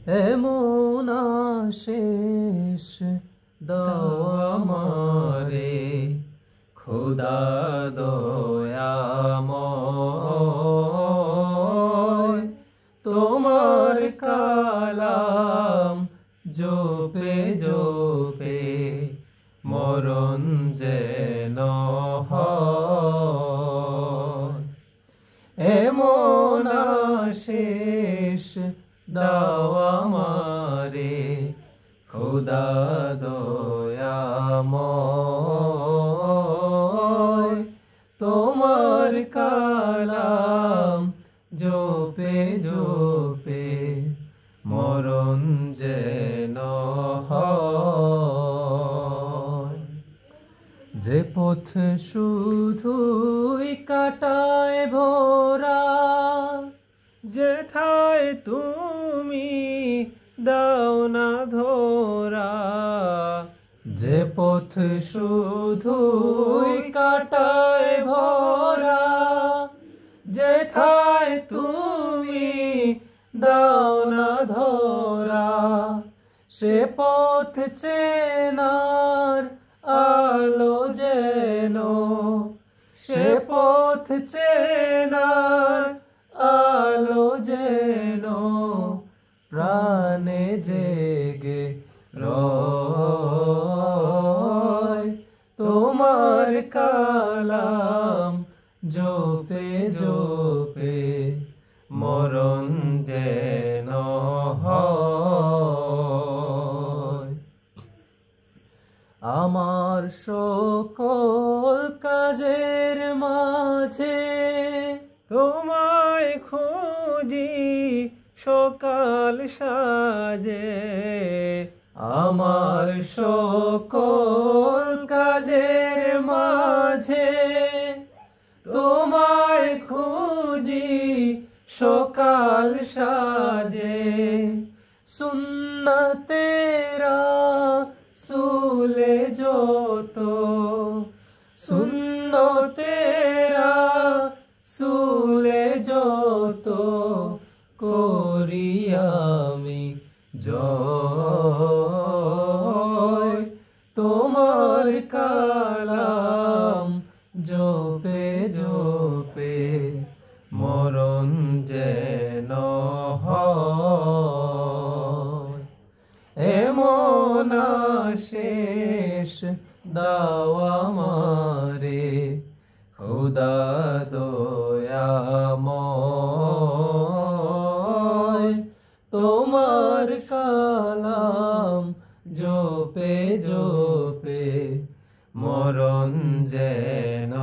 এমন আশিস দাও আমারে খোদা দয়াময় তোমার কালাম জপে জপে মরণ যেন হয় এমন আশিস দাও আমারে খোদা দয়াময় তোমার কালাম জপে জপে মরণ যেন হয় যে পথ শুধুই কাটায় ভরা যেথায় তুমি দাও না ধরা যে পথ শুধুই কাটায় ভরা যেথায় তুমি দাও না ধরা সে পথ চেনার আলো যেন সে পথ চেনার আলো যেন প্রাণে জেগে রয় তোমার কালাম জপে জপে মরণ যেন হয় আমার সকল কাজের মাঝে তোমায় খুঁজি সকাল সাজে আমার সকল কাজের মাঝে তোমায় খুঁজি সকাল সাজে সুন্নতেরা সুলে যত সুন্নতেরা সুলে যত করি আমি জয় তোমার কালাম জপে জপে মরণ যেন হয় এমন আশিস দাও আমারে খোদা দয়াময় তোমার কালাম জপে জপে মরণ যেন